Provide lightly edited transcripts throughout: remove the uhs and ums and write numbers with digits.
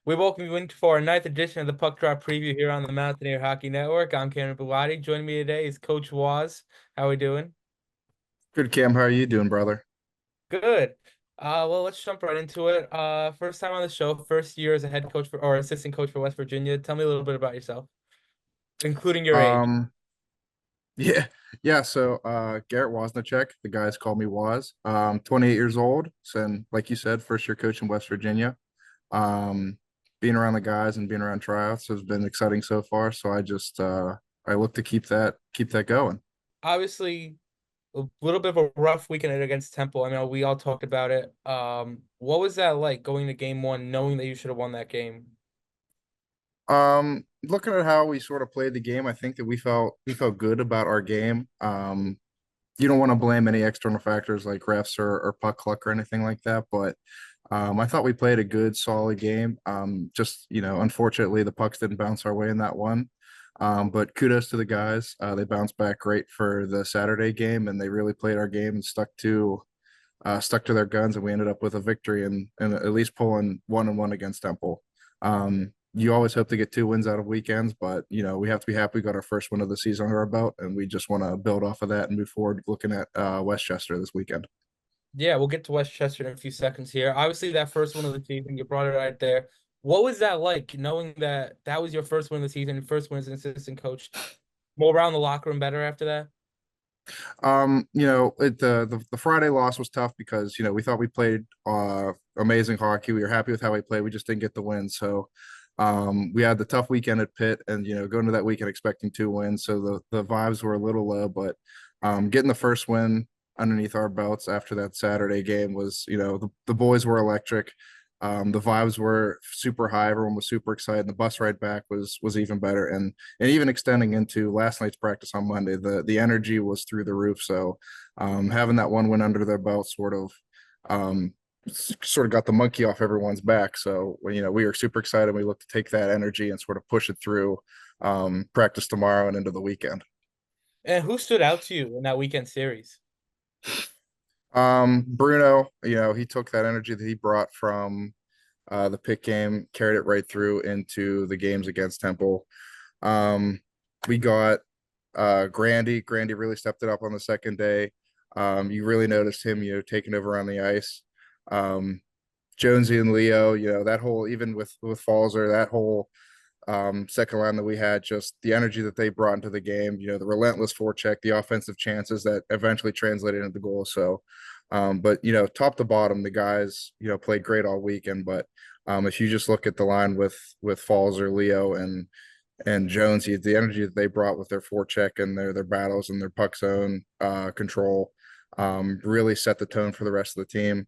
We welcome you in for our ninth edition of the Puck Drop Preview here on the Mountaineer Hockey Network. I'm Camden Bilotti. Joining me today is Coach Woz. How are we doing? Good, Cam. How are you doing, brother? Good. Well, let's jump right into it. First time on the show, first year as a head coach or assistant coach for West Virginia. Tell me a little bit about yourself, including your age. Um, yeah, yeah. Garrett Woznichak, the guys call me Woz. 28 years old, and like you said, first year coach in West Virginia. Um, Being around the guys and being around tryouts has been exciting so far. So I look to keep that going. Obviously, a little bit of a rough weekend against Temple. I know we all talked about it. What was that like going to game one, knowing that you should have won that game? Looking at how we sort of played the game, I think that we felt good about our game. You don't want to blame any external factors like refs or puck luck or anything like that, but I thought we played a good, solid game. Just unfortunately, the pucks didn't bounce our way in that one. But kudos to the guys. They bounced back great for the Saturday game, and they really played our game and stuck to their guns, and we ended up with a victory and at least pulling 1-1 against Temple. You always hope to get two wins out of weekends, but we have to be happy we got our first win of the season under our belt, and we just want to build off of that and move forward looking at Westchester this weekend. Yeah, we'll get to Westchester in a few seconds here. Obviously, that first one of the season, you brought it right there. What was that like, knowing that that was your first win of the season, first win as an assistant coach? More around the locker room better after that? The Friday loss was tough because we thought we played amazing hockey. We were happy with how we played. We just didn't get the win. So we had the tough weekend at Pitt, and going to that weekend expecting two wins. So the vibes were a little low, but getting the first win underneath our belts after that Saturday game was, the boys were electric. The vibes were super high. Everyone was super excited. The bus ride back was even better, and even extending into last night's practice on Monday, the energy was through the roof. So having that one win under their belt um, sort of got the monkey off everyone's back. So we were super excited. We look to take that energy and sort of push it through practice tomorrow and into the weekend. And who stood out to you in that weekend series? Bruno, he took that energy that he brought from the pick game, carried it right through into the games against Temple. Um, we got Grandy. Grandy really stepped it up on the second day. You really noticed him, taking over on the ice. Um, Jonesy and Leo, that whole, even with Falzer, that whole second line that we had, just the energy that they brought into the game, the relentless forecheck, the offensive chances that eventually translated into goals. So, but top to bottom, the guys, played great all weekend. But if you just look at the line with Falls or Leo and Jones, the energy that they brought with their forecheck and their battles and their puck zone control really set the tone for the rest of the team.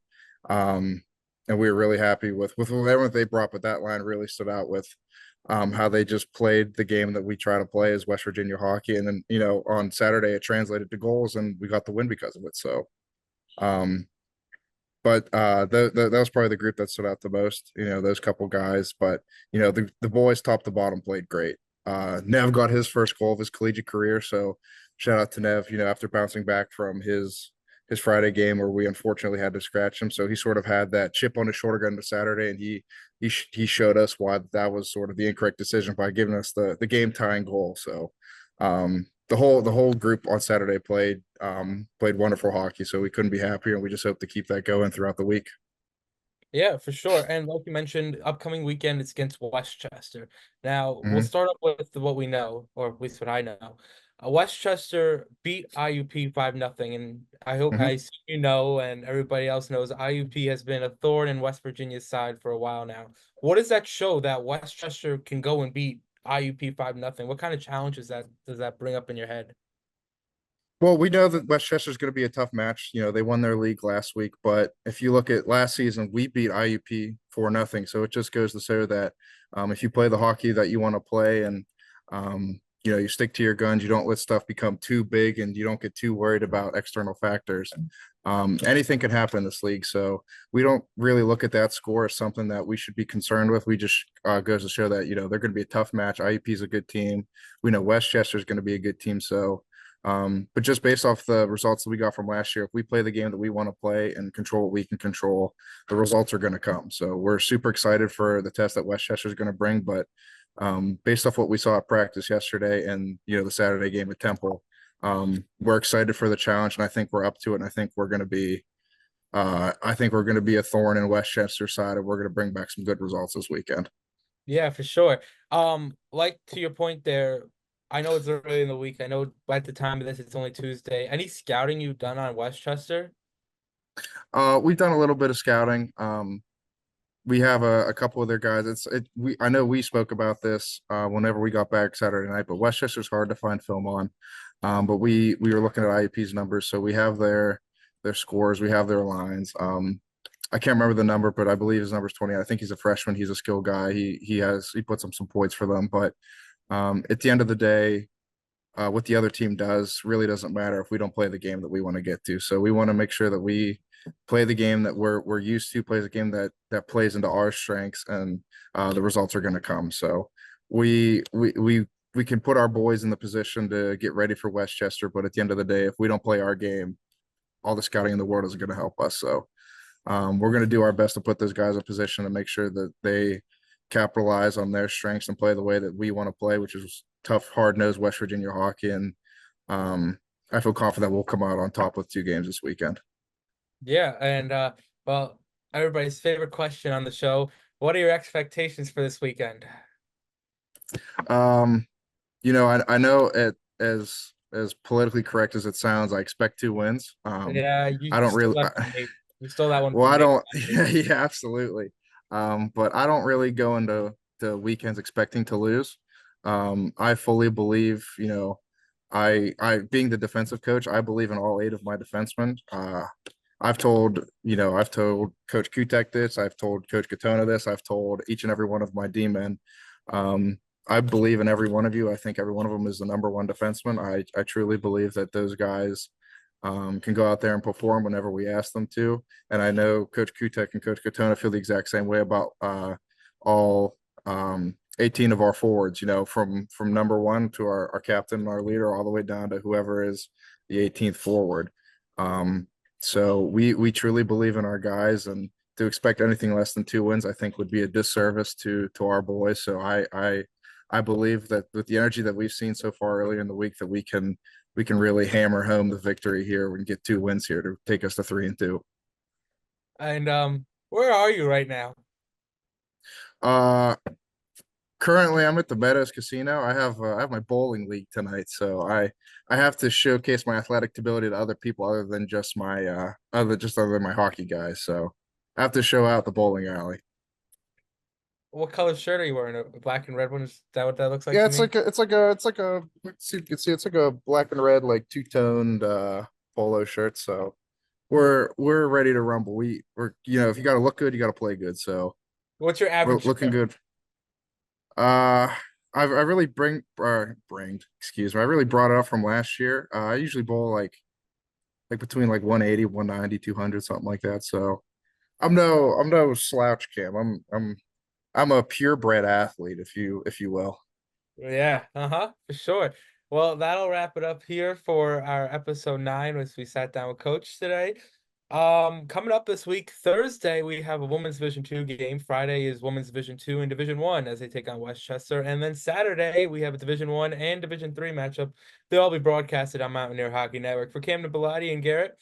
And we were really happy with everything they brought, but that line really stood out with how they just played the game that we try to play as West Virginia hockey. And then, on Saturday it translated to goals and we got the win because of it. So, um, but that was probably the group that stood out the most, those couple guys. But, the boys top to bottom played great. Nev got his first goal of his collegiate career. So shout out to Nev, after bouncing back from his Friday game where we unfortunately had to scratch him. So he sort of had that chip on his shoulder going to Saturday, and he showed us why that was sort of the incorrect decision by giving us the game tying goal. So the whole group on Saturday played wonderful hockey. So we couldn't be happier, and we just hope to keep that going throughout the week. Yeah, for sure. And like you mentioned, upcoming weekend it's against Westchester. Now we'll Mhm. start off with what we know, or at least what I know. Westchester beat IUP 5-0, and I hope Mhm. and everybody else knows IUP has been a thorn in West Virginia's side for a while now. What does that show that Westchester can go and beat IUP 5-0? What kind of challenges that does that bring up in your head? Well, we know that Westchester is going to be a tough match. They won their league last week, but if you look at last season, we beat IUP for nothing. So it just goes to show that if you play the hockey that you want to play and you stick to your guns, you don't let stuff become too big, and you don't get too worried about external factors. Anything can happen in this league, so we don't really look at that score as something that we should be concerned with. We just goes to show that they're going to be a tough match. IUP is a good team. We know Westchester is going to be a good team, so. But just based off the results that we got from last year, if we play the game that we want to play and control what we can control, the results are going to come. So we're super excited for the test that Westchester is going to bring. But based off what we saw at practice yesterday and the Saturday game at Temple, we're excited for the challenge, and I think we're up to it. And I think we're going to be a thorn in Westchester's side, and we're going to bring back some good results this weekend. Yeah, for sure. Like to your point there, I know it's early in the week. I know at the time of this, it's only Tuesday. Any scouting you've done on Westchester? We've done a little bit of scouting. We have a couple of their guys. I know we spoke about this whenever we got back Saturday night, but Westchester's hard to find film on. But we were looking at IUP's numbers, so we have their scores, we have their lines. I can't remember the number, but I believe his number is 20. I think he's a freshman. He's a skill guy. He puts up some points for them. But at the end of the day, what the other team does really doesn't matter if we don't play the game that we want to get to. So we want to make sure that we play the game that we're used to, plays a game that plays into our strengths, and the results are going to come. So we can put our boys in the position to get ready for Westchester, but at the end of the day, if we don't play our game, all the scouting in the world isn't going to help us. So we're going to do our best to put those guys in position to make sure that they capitalize on their strengths and play the way that we want to play, which is tough, hard-nosed West Virginia hockey. And I feel confident we'll come out on top with 2 games this weekend. Yeah, and well, everybody's favorite question on the show. What are your expectations for this weekend? Um, I know it as politically correct as it sounds, I expect 2 wins. Yeah, I you don't stole really that from me. You stole that one well, from I me. don't yeah, absolutely. But I don't really go into the weekends expecting to lose. I fully believe, I being the defensive coach, I believe in all 8 of my defensemen. I've told Coach Kutek this, I've told Coach Katona this, I've told each and every one of my D-men. I believe in every one of you. I think every one of them is the number one defenseman. I truly believe that those guys can go out there and perform whenever we ask them to. And I know Coach Kutek and Coach Katona feel the exact same way about all 18 of our forwards, from number one to our captain and our leader, all the way down to whoever is the 18th forward. So we truly believe in our guys, and to expect anything less than 2 wins, I think, would be a disservice to our boys. So I believe that with the energy that we've seen so far earlier in the week, that we can really hammer home the victory here and get 2 wins here to take us to 3-2. And where are you right now? Uh, Currently I'm at the Meadows Casino. I have my bowling league tonight, so I have to showcase my athletic ability to other people other than just my other than my hockey guys. So I have to show out the bowling alley. What color shirt are you wearing? A black and red one? Is that what that looks like Yeah, to me? let's see, you can see it's like a black and red, like two-toned polo shirt. So we're ready to rumble. We're if you gotta look good, you gotta play good. So What's your we're average looking shirt? good. I really excuse me. I really brought it up from last year. I usually bowl like between like 180, 190, 200, something like that. So I'm no slouch, Cam. I'm a purebred athlete, if you will. Yeah, for sure. Well, that'll wrap it up here for our episode 9 as we sat down with Coach today. Coming up this week, Thursday, we have a Women's Division 2 game. Friday is Women's Division 2 and Division 1 as they take on Westchester. And then Saturday, we have a Division 1 and Division 3 matchup. They'll all be broadcasted on Mountaineer Hockey Network. For Camden Bilotti and Garrett,